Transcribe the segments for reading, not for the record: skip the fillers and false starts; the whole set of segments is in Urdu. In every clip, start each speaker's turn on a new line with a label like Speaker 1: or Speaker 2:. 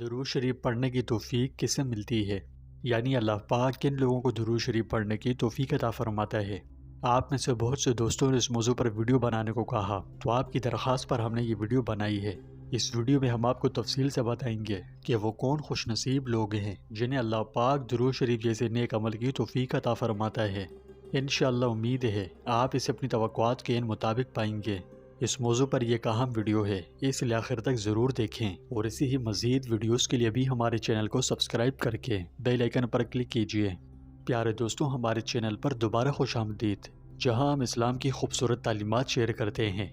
Speaker 1: درود شریف پڑھنے کی توفیق کسے ملتی ہے؟ یعنی اللہ پاک کن لوگوں کو درود شریف پڑھنے کی توفیق عطا فرماتا ہے؟ آپ میں سے بہت سے دوستوں نے اس موضوع پر ویڈیو بنانے کو کہا، تو آپ کی درخواست پر ہم نے یہ ویڈیو بنائی ہے۔ اس ویڈیو میں ہم آپ کو تفصیل سے بتائیں گے کہ وہ کون خوش نصیب لوگ ہیں جنہیں اللہ پاک درود شریف جیسے نیک عمل کی توفیق عطا فرماتا ہے۔ انشاءاللہ امید ہے آپ اسے اپنی توقعات کے مطابق پائیں گے۔ اس موضوع پر یہ اہم ویڈیو ہے، اس لیے آخر تک ضرور دیکھیں، اور اسی ہی مزید ویڈیوز کے لیے بھی ہمارے چینل کو سبسکرائب کر کے بیل آئیکن پر کلک کیجئے۔ پیارے دوستوں، ہمارے چینل پر دوبارہ خوش آمدید، جہاں ہم اسلام کی خوبصورت تعلیمات شیئر کرتے ہیں۔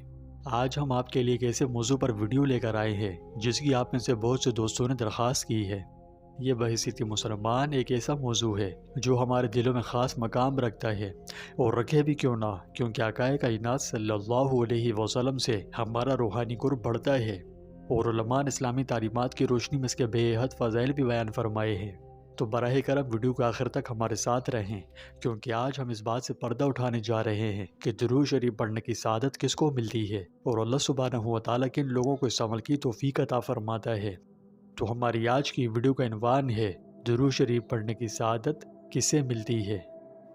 Speaker 1: آج ہم آپ کے لیے ایک ایسے موضوع پر ویڈیو لے کر آئے ہیں جس کی آپ میں سے بہت سے دوستوں نے درخواست کی ہے۔ یہ بحیثیت مسلمان ایک ایسا موضوع ہے جو ہمارے دلوں میں خاص مقام رکھتا ہے، اور رکھے بھی کیوں نہ، کیونکہ آقا کائنات صلی اللہ علیہ وسلم سے ہمارا روحانی قرب بڑھتا ہے، اور علماء نے اسلامی تعلیمات کی روشنی میں اس کے بے حد فضائل بھی بیان فرمائے ہیں۔ تو براہ کرم ویڈیو کے آخر تک ہمارے ساتھ رہیں، کیونکہ آج ہم اس بات سے پردہ اٹھانے جا رہے ہیں کہ درود شریف پڑھنے کی سعادت کس کو ملتی ہے، اور اللہ سبحانہ و تعالیٰ کن لوگوں کو اس عمل کی توفیق عطا فرماتا ہے۔ تو ہماری آج کی ویڈیو کا عنوان ہے درود شریف پڑھنے کی سعادت کسے ملتی ہے۔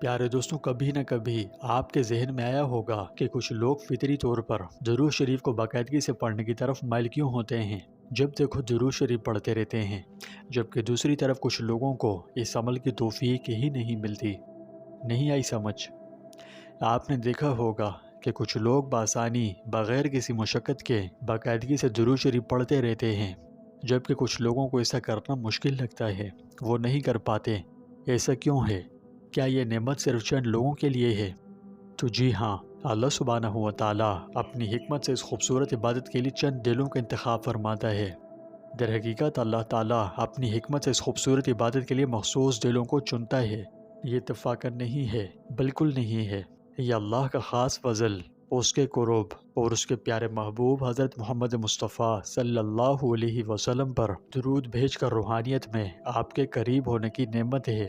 Speaker 1: پیارے دوستوں، کبھی نہ کبھی آپ کے ذہن میں آیا ہوگا کہ کچھ لوگ فطری طور پر درود شریف کو باقاعدگی سے پڑھنے کی طرف مائل کیوں ہوتے ہیں، جب دیکھو درود شریف پڑھتے رہتے ہیں، جبکہ دوسری طرف کچھ لوگوں کو اس عمل کی توفیق ہی نہیں ملتی۔ نہیں آئی سمجھ؟ آپ نے دیکھا ہوگا کہ کچھ لوگ بآسانی بغیر کسی مشقت کے باقاعدگی سے درود شریف پڑھتے رہتے ہیں، جبکہ کچھ لوگوں کو ایسا کرنا مشکل لگتا ہے، وہ نہیں کر پاتے۔ ایسا کیوں ہے؟ کیا یہ نعمت صرف چند لوگوں کے لیے ہے؟ تو جی ہاں، اللہ سبحانہ و تعالیٰ اپنی حکمت سے اس خوبصورت عبادت کے لیے چند دلوں کا انتخاب فرماتا ہے۔ در حقیقت اللہ تعالیٰ اپنی حکمت سے اس خوبصورت عبادت کے لیے مخصوص دلوں کو چنتا ہے۔ یہ اتفاقاً نہیں ہے، بالکل نہیں ہے، یہ اللہ کا خاص فضل، اس کے قرب اور اس کے پیارے محبوب حضرت محمد مصطفیٰ صلی اللہ علیہ وسلم پر درود بھیج کر روحانیت میں آپ کے قریب ہونے کی نعمت ہے۔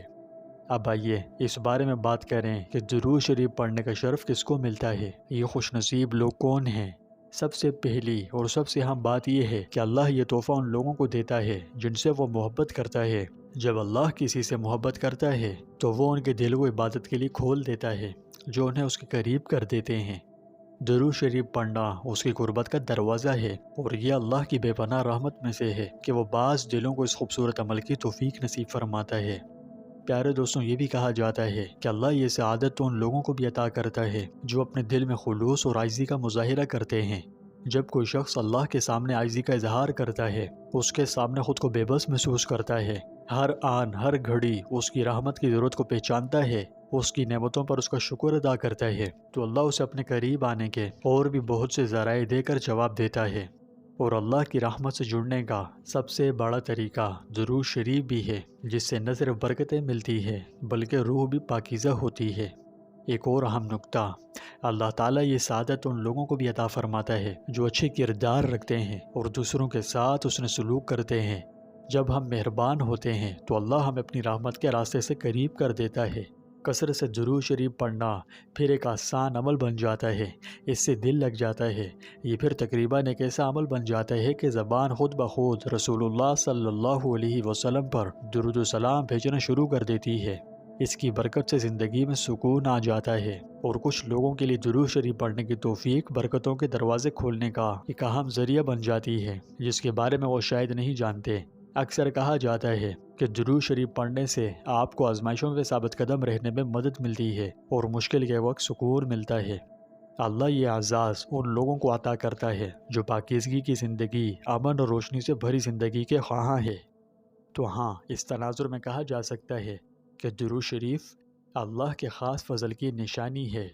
Speaker 1: اب آئیے اس بارے میں بات کریں کہ درود شریف پڑھنے کا شرف کس کو ملتا ہے، یہ خوش نصیب لوگ کون ہیں۔ سب سے پہلی اور سب سے اہم بات یہ ہے کہ اللہ یہ تحفہ ان لوگوں کو دیتا ہے جن سے وہ محبت کرتا ہے۔ جب اللہ کسی سے محبت کرتا ہے تو وہ ان کے دل کو عبادت کے لیے کھول دیتا ہے، جو انہیں اس کے قریب کر دیتے ہیں۔ درود شریف پڑھنا اس کی قربت کا دروازہ ہے، اور یہ اللہ کی بے پناہ رحمت میں سے ہے کہ وہ بعض دلوں کو اس خوبصورت عمل کی توفیق نصیب فرماتا ہے۔ پیارے دوستوں، یہ بھی کہا جاتا ہے کہ اللہ یہ سعادت تو ان لوگوں کو بھی عطا کرتا ہے جو اپنے دل میں خلوص اور عاجزی کا مظاہرہ کرتے ہیں۔ جب کوئی شخص اللہ کے سامنے عاجزی کا اظہار کرتا ہے، اس کے سامنے خود کو بے بس محسوس کرتا ہے، ہر آن ہر گھڑی اس کی رحمت کی ضرورت کو پہچانتا ہے، اس کی نعمتوں پر اس کا شکر ادا کرتا ہے، تو اللہ اسے اپنے قریب آنے کے اور بھی بہت سے ذرائع دے کر جواب دیتا ہے۔ اور اللہ کی رحمت سے جڑنے کا سب سے بڑا طریقہ درود شریف بھی ہے، جس سے نہ صرف برکتیں ملتی ہے بلکہ روح بھی پاکیزہ ہوتی ہے۔ ایک اور اہم نکتہ، اللہ تعالیٰ یہ سعادت ان لوگوں کو بھی عطا فرماتا ہے جو اچھے کردار رکھتے ہیں اور دوسروں کے ساتھ حسن سلوک کرتے ہیں۔ جب ہم مہربان ہوتے ہیں تو اللہ ہمیں اپنی رحمت کے راستے سے قریب کر دیتا ہے۔ کثرت سے درود شریف پڑھنا پھر ایک آسان عمل بن جاتا ہے، اس سے دل لگ جاتا ہے۔ یہ پھر تقریباً ایک ایسا عمل بن جاتا ہے کہ زبان خود بخود رسول اللہ صلی اللہ علیہ وسلم پر درود و سلام بھیجنا شروع کر دیتی ہے۔ اس کی برکت سے زندگی میں سکون آ جاتا ہے، اور کچھ لوگوں کے لیے درود شریف پڑھنے کی توفیق برکتوں کے دروازے کھولنے کا ایک اہم ذریعہ بن جاتی ہے، جس کے بارے میں وہ شاید نہیں جانتے۔ اکثر کہا جاتا ہے کہ درود شریف پڑھنے سے آپ کو آزمائشوں میں ثابت قدم رہنے میں مدد ملتی ہے اور مشکل کے وقت سکون ملتا ہے۔ اللہ یہ اعزاز ان لوگوں کو عطا کرتا ہے جو پاکیزگی کی زندگی، امن اور روشنی سے بھری زندگی کے خواہاں ہیں۔ تو ہاں، اس تناظر میں کہا جا سکتا ہے کہ درود شریف اللہ کے خاص فضل کی نشانی ہے۔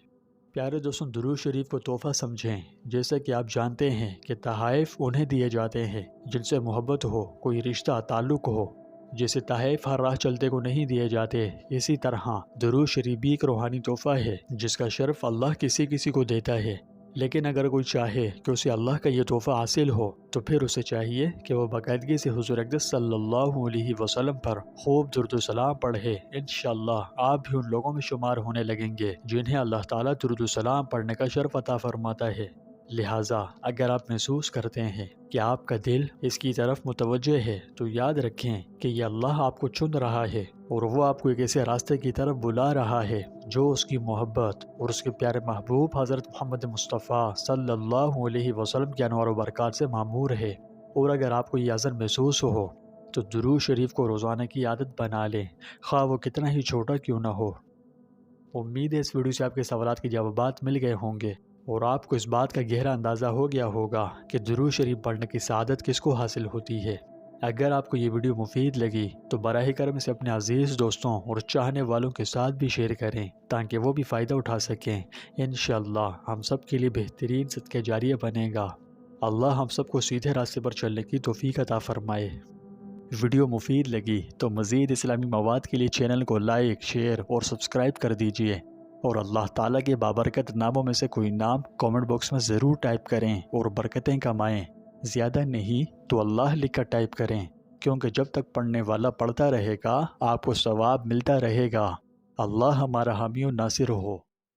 Speaker 1: پیارے دوستوں، درود شریف کو تحفہ سمجھیں، جیسا کہ آپ جانتے ہیں کہ تحائف انہیں دیے جاتے ہیں جن سے محبت ہو، کوئی رشتہ تعلق ہو۔ جیسے تحائف ہر راہ چلتے کو نہیں دیے جاتے، اسی طرح درود شریف بھی ایک روحانی تحفہ ہے جس کا شرف اللہ کسی کسی کو دیتا ہے۔ لیکن اگر کوئی چاہے کہ اسے اللہ کا یہ تحفہ حاصل ہو تو پھر اسے چاہیے کہ وہ باقاعدگی سے حضور اقدس صلی اللہ علیہ وسلم پر خوب درود و سلام پڑھے۔ انشاءاللہ آپ بھی ان لوگوں میں شمار ہونے لگیں گے جنہیں اللہ تعالیٰ درود و سلام پڑھنے کا شرف عطا فرماتا ہے۔ لہٰذا اگر آپ محسوس کرتے ہیں کہ آپ کا دل اس کی طرف متوجہ ہے تو یاد رکھیں کہ یہ اللہ آپ کو چن رہا ہے اور وہ آپ کو ایک ایسے راستے کی طرف بلا رہا ہے جو اس کی محبت اور اس کے پیارے محبوب حضرت محمد مصطفیٰ صلی اللہ علیہ وسلم کے انوار و برکات سے معمور ہے۔ اور اگر آپ کو یہ عزم محسوس ہو تو درود شریف کو روزانہ کی عادت بنا لیں، خواہ وہ کتنا ہی چھوٹا کیوں نہ ہو۔ امید ہے اس ویڈیو سے آپ کے سوالات کے جوابات مل گئے ہوں گے اور آپ کو اس بات کا گہرا اندازہ ہو گیا ہوگا کہ درود شریف پڑھنے کی سعادت کس کو حاصل ہوتی ہے۔ اگر آپ کو یہ ویڈیو مفید لگی تو براہ کرم اسے اپنے عزیز دوستوں اور چاہنے والوں کے ساتھ بھی شیئر کریں تاکہ وہ بھی فائدہ اٹھا سکیں۔ انشاءاللہ ہم سب کے لیے بہترین صدقہ جاریہ بنے گا۔ اللہ ہم سب کو سیدھے راستے پر چلنے کی توفیق عطا فرمائے۔ ویڈیو مفید لگی تو مزید اسلامی مواد کے لیے چینل کو لائک، شیئر اور سبسکرائب کر دیجئے، اور اللہ تعالیٰ کے بابرکت ناموں میں سے کوئی نام کامنٹ باکس میں ضرور ٹائپ کریں اور برکتیں کمائیں۔ زیادہ نہیں تو اللہ لکھ کر ٹائپ کریں، کیونکہ جب تک پڑھنے والا پڑھتا رہے گا آپ کو ثواب ملتا رہے گا۔ اللہ ہمارا حامی و ناصر ہو۔